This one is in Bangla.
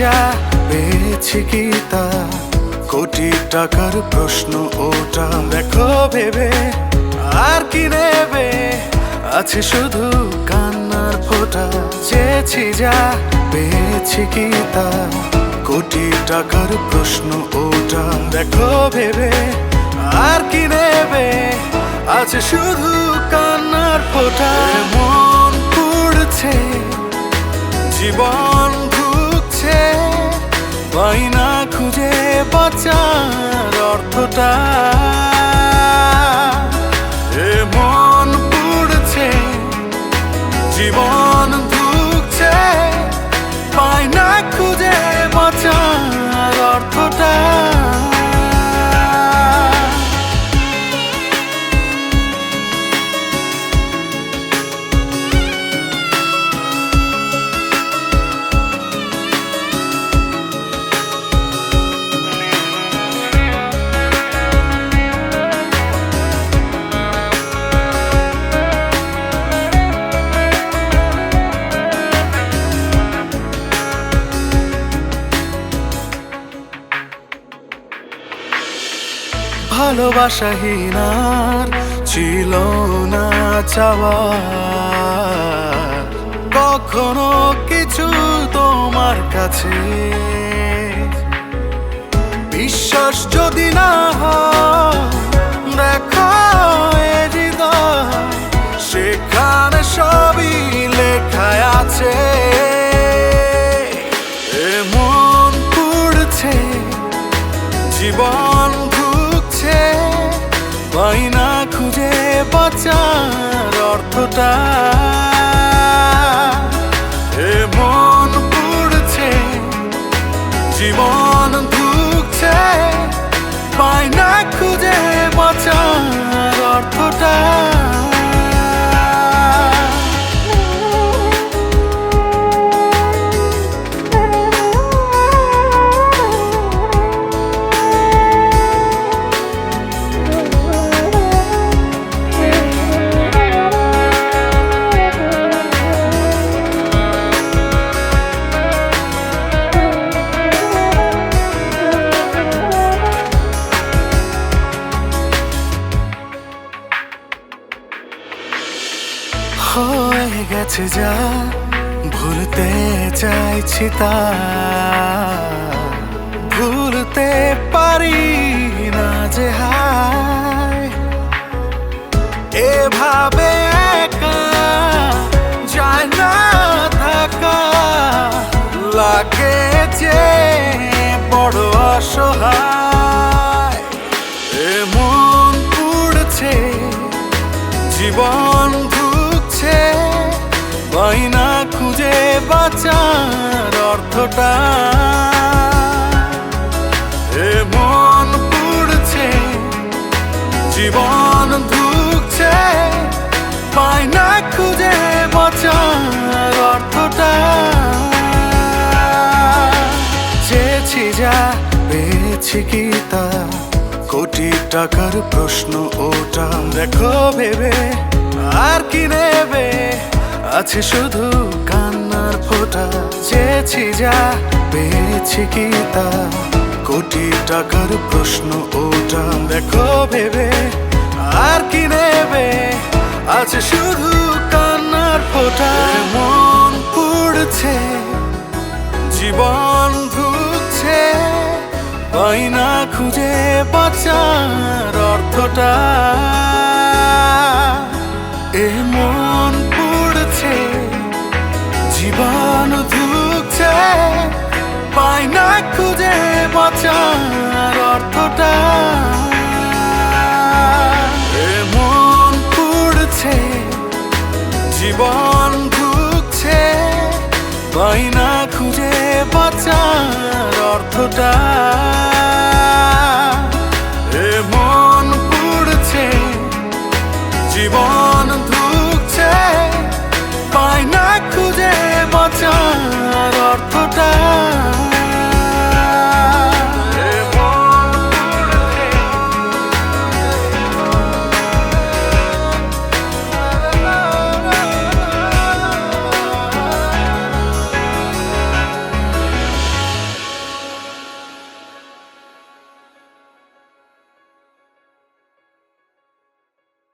যা পেয়েছি কি তা, কোটি টাকার প্রশ্ন ওটা। দেখো ভেবে আর কি নেবে, আছে শুধু কান্নার ফোঁটা। চেয়েছি যা পেয়েছি কি তা, কোটি টাকার প্রশ্ন ওটা। দেখো ভেবে আর কি নেবে, আছে শুধু কান্নার ফোঁটা। মন পুড়ছে, জীবন ঢুকছে, পাই না খুঁজে বাঁচার অর্থটা। এ মন পুড়ছে, জীবন ঢুকছে, পাই না খুঁজে বাঁচার অর্থটা। ভালোবাসাহীনার ছিল না চাওয়া, কখনো কিছু তোমার কাছে। বিশ্বাস যদি না হয়, দেখো এ হৃদয়, সেখানে সবই লেখা আছে। এ মন পুড়ছে, জীবন ঢুকছে, পাই না খুঁজে বাঁচার অর্থটা। এ মন পুড়ছে, জীবন ঢুকছে, পাই না খুঁজে বাঁচার অর্থটা। হয়ে গেছে যা, ভুলতে চাইছি তা, ভুলতে পারি না যে হায়। এভাবে একা যায় না থাকা, লাগে যে বড় অসহায়। এ মন পুড়ছে, জীবন ঢুকছে, পাই না খুঁজে বাঁচার অর্থটা। এ মন পুড়ছে, জীবন ঢুকছে, পাই না খুঁজে বাঁচার অর্থটা। চেয়েছি যা পেয়েছি কি তা, কোটি টাকার প্রশ্ন ওটা। দেখো ভেবে আর কি নেবে, আছে শুধু কান্নার ফোঁটা। চেয়েছি যা পেয়েছি কি তা, কোটি টাকার প্রশ্ন ওটা। দেখো ভেবে আর কি নেবে, আছে শুধু কান্নার ফোঁটা। মন পুড়ছে, জীবন ঢুকছে, পাই না খুঁজে বাঁচার অর্থটা। এ মন পুড়ছে, জীবন ঢুকছে, পাই না খুঁজে বাঁচার অর্থটা। এ মন পুড়ছে, জীবন ঢুকছে, পাই না খুঁজে বাঁচার অর্থটা।